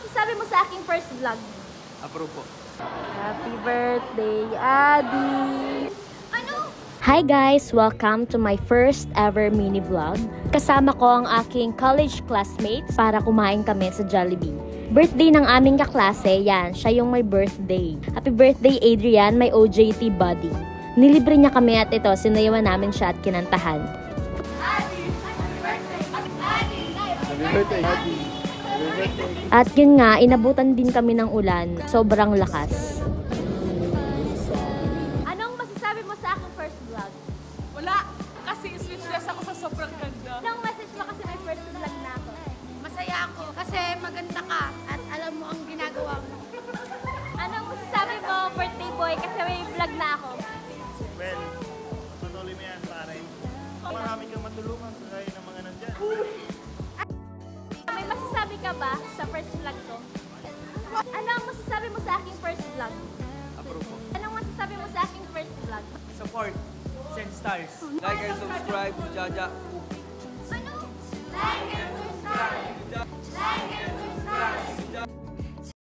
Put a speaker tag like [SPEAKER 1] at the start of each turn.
[SPEAKER 1] masasabi mo sa aking first vlog?
[SPEAKER 2] Approve po.
[SPEAKER 1] Happy birthday, Adi! Ano?
[SPEAKER 3] Hi guys! Welcome to my first ever mini vlog. Kasama ko ang aking college classmates para kumain kami sa Jollibee. Birthday ng aming kaklase, yan, siya yung may birthday. Happy birthday Adrian, my OJT buddy. Nilibre niya kami at ito, sinayawan namin siya at kinantahan.
[SPEAKER 2] Happy birthday, Adi.
[SPEAKER 3] At yun nga, inabutan din kami ng ulan, sobrang lakas.
[SPEAKER 1] Anong masasabi mo sa aking first vlog?
[SPEAKER 4] Wala, kasi speechless ako sa sobrang ganda.
[SPEAKER 1] Anong message mo kasi may first vlog na ako?
[SPEAKER 5] Masaya ako kasi maganda ka at alam mo ang ginagawa mo.
[SPEAKER 1] Anong masasabi mo, birthday boy, kasi may vlog na ako?
[SPEAKER 6] Well, patuloy mo yan, pare. Marami kang matulungan kagaya ng mga nandyan.
[SPEAKER 1] May masasabi ka ba sa first vlog ko? Ano ang masasabi mo sa aking first vlog?
[SPEAKER 2] Approve po.
[SPEAKER 1] Anong masasabi mo sa aking first vlog?
[SPEAKER 2] Support. Send stars. Like and subscribe to Jaja.